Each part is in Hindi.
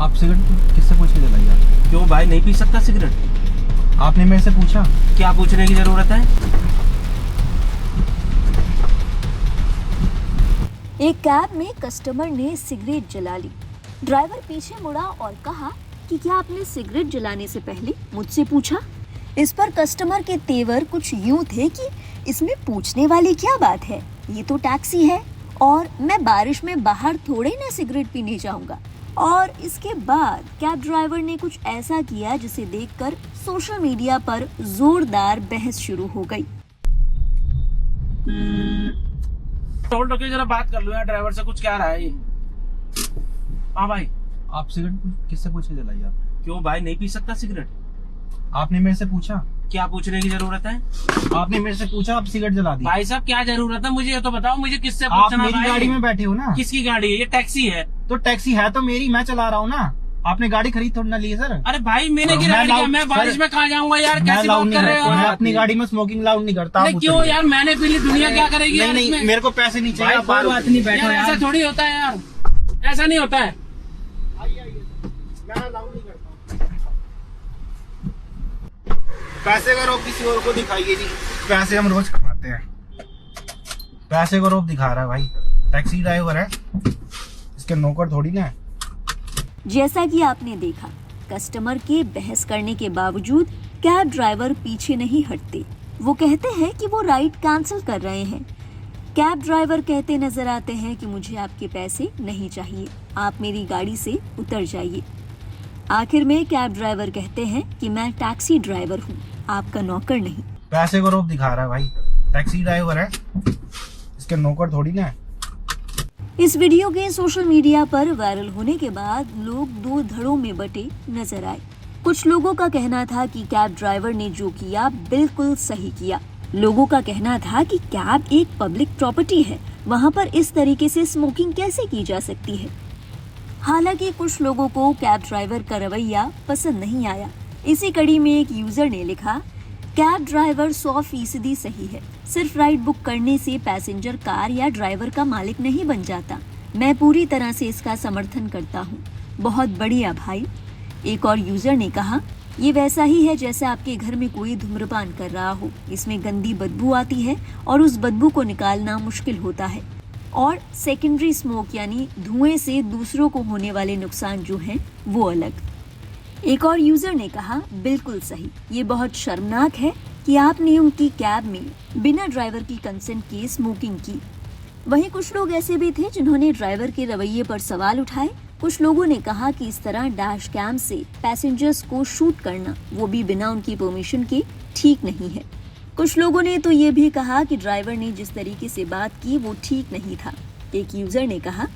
आप सिगरेट किससे पूछ के जलाई आप? क्यों भाई, नहीं पी सकता सिगरेट? आपने मेरे से पूछा? क्या पूछने की जरूरत है? एक कैब में कस्टमर ने सिगरेट जला ली। ड्राइवर पीछे मुड़ा और कहा कि क्या आपने सिगरेट जलाने से पहले मुझसे पूछा? इस पर कस्टमर के तेवर कुछ यूं थे कि इसमें पूछने वाली क्या बात है, ये तो टैक्सी है और मैं बारिश में बाहर थोड़े ना सिगरेट पीने जाऊंगा। और इसके बाद कैब ड्राइवर ने कुछ ऐसा किया जिसे देखकर सोशल मीडिया पर जोरदार बहस शुरू हो गई। टोल टोके जरा बात कर लो यार, ड्राइवर से कुछ क्या रहा है ये? हाँ भाई। आप सिगरेट किससे पूछ के जलाई आप? क्यों भाई, नहीं पी सकता सिगरेट? आपने मेरे से पूछा? क्या पूछने की जरूरत है? आपने मेरे से पूछा, आप सिगरेट जला दी। भाई साहब, क्या जरूरत है मुझे ये तो बताओ, मुझे किससे आप पूछना? मेरी भाई गाड़ी में बैठे हो ना? किसकी गाड़ी है? ये टैक्सी है। तो टैक्सी है तो मेरी, मैं चला रहा हूँ ना। आपने गाड़ी खरीद थोड़ी ना ली है सर। अरे भाई, मैंने गिरा दिया, मैं बारिश में कहाँ जाऊंगा यार? कैसी बात कर रहे हो? मैं अपनी गाड़ी में स्मोकिंग लाउड नहीं करता। नहीं, क्यों यार, मैंने पी ली, दुनिया क्या करेगी यार नहीं इसमें? मेरे को पैसे नहीं चाहिए। कोई बात नहीं, बैठो यार। ऐसा थोड़ी होता है यार, ऐसा नहीं होता है। पैसे का रोब किसी और को दिखाइए जी, पैसे हम रोज कमाते हैं। पैसे का रोब दिखा रहा है भाई, टैक्सी ड्राइवर है, इसके नौकर थोड़ी ना है। जैसा कि आपने देखा, कस्टमर के बहस करने के बावजूद कैब ड्राइवर पीछे नहीं हटते। वो कहते हैं कि वो राइड कैंसिल कर रहे हैं। कैब ड्राइवर कहते नजर आते हैं कि मुझे आपके पैसे नहीं चाहिए, आप मेरी गाड़ी से उतर जाइए। आखिर में कैब ड्राइवर कहते हैं कि मैं टैक्सी ड्राइवर हूँ, आपका नौकर नहीं। पैसे का रोब दिखा रहा है भाई, टैक्सी ड्राइवर है, इसके नौकर थोड़ी ना है। इस वीडियो के सोशल मीडिया पर वायरल होने के बाद लोग दो धड़ों में बटे नजर आए। कुछ लोगों का कहना था कि कैब ड्राइवर ने जो किया बिल्कुल सही किया। लोगों का कहना था कि कैब एक पब्लिक प्रॉपर्टी है, वहाँ पर इस तरीके से स्मोकिंग कैसे की जा सकती है। हालांकि कुछ लोगों को कैब ड्राइवर का रवैया पसंद नहीं आया। इसी कड़ी में एक यूजर ने लिखा, कैब ड्राइवर 100% सही है। सिर्फ राइड बुक करने से पैसेंजर कार या ड्राइवर का मालिक नहीं बन जाता। मैं पूरी तरह से इसका समर्थन करता हूँ। बहुत बढ़िया भाई। एक और यूजर ने कहा, ये वैसा ही है जैसे आपके घर में कोई धूम्रपान कर रहा हो। इसमें गंदी बदबू आती है और उस बदबू को निकालना मुश्किल होता है। और सेकेंडरी स्मोक यानी धुएं से दूसरों को होने वाले नुकसान जो हैं वो अलग। एक और यूजर ने कहा, बिल्कुल सही। ये बहुत शर्मनाक है कि आपने उनकी कैब में बिना ड्राइवर की कंसेंट के स्मोकिंग की। वहीं कुछ लोग ऐसे भी थे जिन्होंने ड्राइवर के रवैये पर सवाल उठाए। कुछ लोगों ने कहा कि इस तरह डैश कैम से पैसेंजर्स को शूट करना, वो भी बिना उनकी परमिशन के, ठीक नहीं है। कुछ लोगों ने तो ये भी कहा कि ड्राइवर ने जिस तरीके से बात की वो ठीक नहीं था। एक यूजर ने कहा,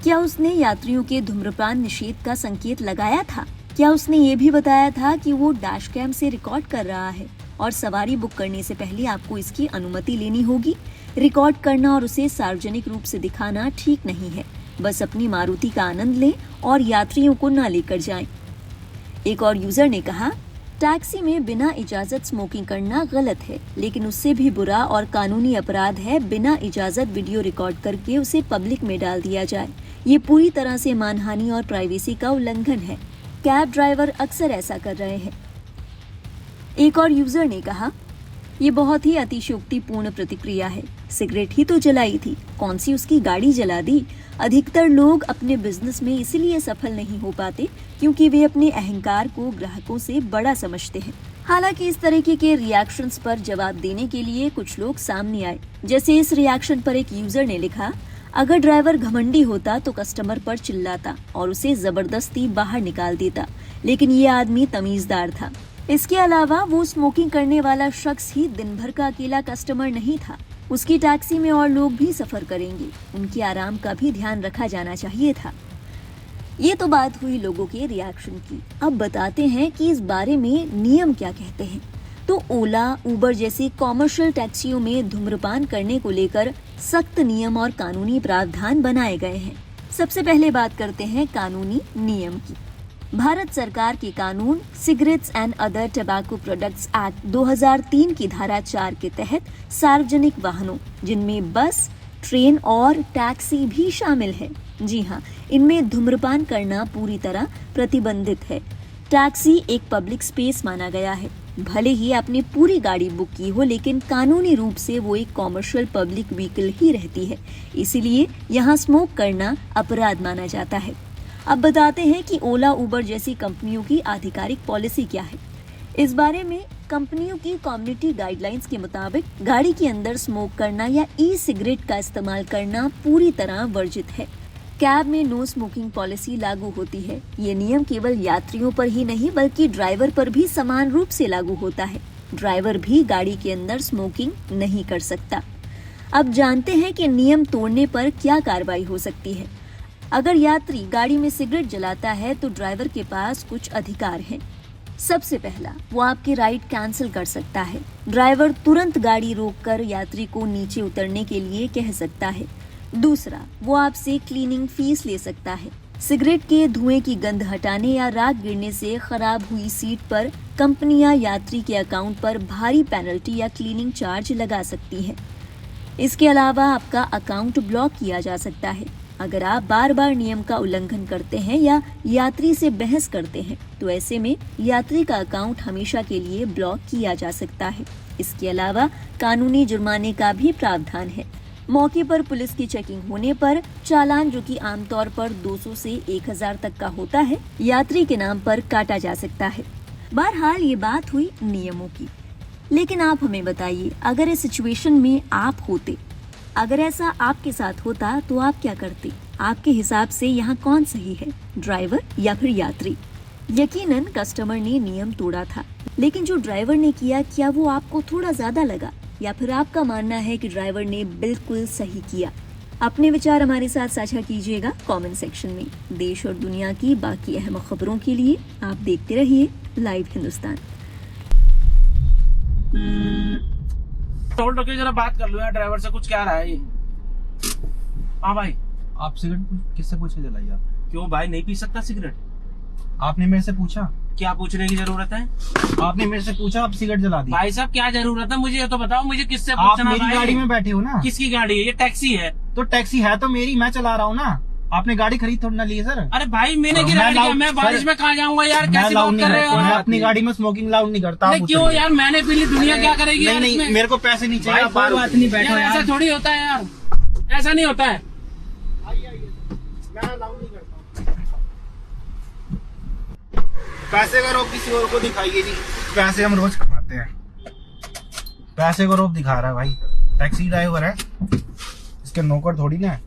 क्या उसने यात्रियों के धूम्रपान निषेध का संकेत लगाया था? क्या उसने ये भी बताया था कि वो डैश कैम से रिकॉर्ड कर रहा है और सवारी बुक करने से पहले आपको इसकी अनुमति लेनी होगी? रिकॉर्ड करना और उसे सार्वजनिक रूप से दिखाना ठीक नहीं है। बस अपनी मारुति का आनंद लें और यात्रियों को ना लेकर जाएं। एक और यूजर ने कहा, टैक्सी में बिना इजाजत स्मोकिंग करना गलत है, लेकिन उससे भी बुरा और कानूनी अपराध है बिना इजाजत वीडियो रिकॉर्ड करके उसे पब्लिक में डाल दिया जाए। ये पूरी तरह से मानहानि और प्राइवेसी का उल्लंघन है। कैब ड्राइवर अक्सर ऐसा कर रहे हैं। एक और यूजर ने कहा, ये बहुत ही अतिशयोक्तिपूर्ण प्रतिक्रिया है। सिगरेट ही तो जलाई थी, कौन सी उसकी गाड़ी जला दी। अधिकतर लोग अपने बिजनेस में इसलिए सफल नहीं हो पाते क्योंकि वे अपने अहंकार को ग्राहकों से बड़ा समझते हैं। हालांकि इस तरीके के रिएक्शंस पर जवाब देने के लिए कुछ लोग सामने आए। जैसे इस रिएक्शन पर एक यूजर ने लिखा, अगर ड्राइवर घमंडी होता तो कस्टमर पर चिल्लाता और उसे जबरदस्ती बाहर निकाल देता, लेकिन ये आदमी तमीजदार था। इसके अलावा वो स्मोकिंग करने वाला शख्स ही दिन भर का अकेला कस्टमर नहीं था। उसकी टैक्सी में और लोग भी सफर करेंगे, उनके आराम का भी ध्यान रखा जाना चाहिए था। ये तो बात हुई लोगों के रिएक्शन की। अब बताते हैं कि इस बारे में नियम क्या कहते हैं। तो ओला, उबर जैसी कॉमर्शियल टैक्सियों में धूम्रपान करने को लेकर सख्त नियम और कानूनी प्रावधान बनाए गए हैं। सबसे पहले बात करते हैं कानूनी नियम की। भारत सरकार के कानून cigarettes and other tobacco products act 2003 की धारा 4 के तहत सार्वजनिक वाहनों, जिनमें बस, ट्रेन और टैक्सी भी शामिल है, जी हाँ, इनमें धूम्रपान करना पूरी तरह प्रतिबंधित है। टैक्सी एक पब्लिक स्पेस माना गया है। भले ही आपने पूरी गाड़ी बुक की हो, लेकिन कानूनी रूप से वो एक कॉमर्शियल पब्लिक व्हीकल ही रहती है। इसीलिए यहाँ स्मोक करना अपराध माना जाता है। अब बताते हैं कि ओला, उबर जैसी कंपनियों की आधिकारिक पॉलिसी क्या है। इस बारे में कंपनियों की कम्युनिटी गाइडलाइंस के मुताबिक गाड़ी के अंदर स्मोक करना या ई सिगरेट का इस्तेमाल करना पूरी तरह वर्जित है। कैब में नो स्मोकिंग पॉलिसी लागू होती है। ये नियम केवल यात्रियों पर ही नहीं बल्कि ड्राइवर पर भी समान रूप से लागू होता है। ड्राइवर भी गाड़ी के अंदर स्मोकिंग नहीं कर सकता। अब जानते हैं कि नियम तोड़ने पर क्या कार्रवाई हो सकती है। अगर यात्री गाड़ी में सिगरेट जलाता है तो ड्राइवर के पास कुछ अधिकार हैं। सबसे पहला, वो आपकी राइड कैंसिल कर सकता है। ड्राइवर तुरंत गाड़ी रोककर यात्री को नीचे उतरने के लिए कह सकता है। दूसरा, वो आपसे क्लीनिंग फीस ले सकता है। सिगरेट के धुएं की गंध हटाने या राख गिरने से खराब हुई सीट पर कंपनियां यात्री के अकाउंट पर भारी पेनल्टी या क्लीनिंग चार्ज लगा सकती हैं। इसके अलावा आपका अकाउंट ब्लॉक किया जा सकता है। अगर आप बार बार नियम का उल्लंघन करते हैं या यात्री से बहस करते हैं तो ऐसे में यात्री का अकाउंट हमेशा के लिए ब्लॉक किया जा सकता है। इसके अलावा कानूनी जुर्माने का भी प्रावधान है। मौके पर पुलिस की चेकिंग होने पर चालान, जो कि आमतौर पर 200 से 1000 तक का होता है, यात्री के नाम पर काटा जा सकता है। बहरहाल ये बात हुई नियमों की, लेकिन आप हमें बताइए, अगर इस सिचुएशन में आप होते, अगर ऐसा आपके साथ होता तो आप क्या करते? आपके हिसाब से यहाँ कौन सही है, ड्राइवर या फिर यात्री? यकीनन कस्टमर ने नियम तोड़ा था, लेकिन जो ड्राइवर ने किया, क्या वो आपको थोड़ा ज्यादा लगा या फिर आपका मानना है कि ड्राइवर ने बिल्कुल सही किया? अपने विचार हमारे साथ साझा कीजिएगा कमेंट सेक्शन में। देश और दुनिया की बाकी अहम खबरों के लिए आप देखते रहिए लाइव हिंदुस्तान। टोल टोके जरा बात कर लो यार, ड्राइवर से कुछ क्या रहा है ये? हाँ भाई, आप सिगरेट किससे पूछ के जलाई आप? क्यों भाई, नहीं पी सकता सिगरेट? आपने मेरे से पूछा? क्या पूछने की जरूरत है? आपने मेरे से पूछा, आप सिगरेट जला दी। भाई साहब क्या जरूरत है, मुझे ये तो बताओ, मुझे किससे आप पूछना? मेरी भाई गाड़ी में बैठे हो ना। किसकी गाड़ी है? ये टैक्सी है। तो टैक्सी है तो मेरी, मैं चला रहा हूँ ना। आपने गाड़ी खरीद थोड़ी ना ली है सर। अरे भाई, मैंने गिरा दिया, मैं बारिश में कहाँ जाऊंगा यार? कैसी बात कर रहे हो? मैं अपनी गाड़ी में स्मोकिंग लाउड नहीं करता। क्यों यार, मैंने पी ली, दुनिया क्या करेगी? नहीं, मेरे को पैसे नहीं चाहिए। कोई बात नहीं, बैठो यार। ऐसा थोड़ी होता है यार, ऐसा नहीं होता है। पैसे का रोब किसी और को दिखाइए जी। पैसे हम रोज कमाते हैं, पैसे को रोब दिखा रहा है भाई। टैक्सी ड्राइवर है, इसके नौकर थोड़ी ना है।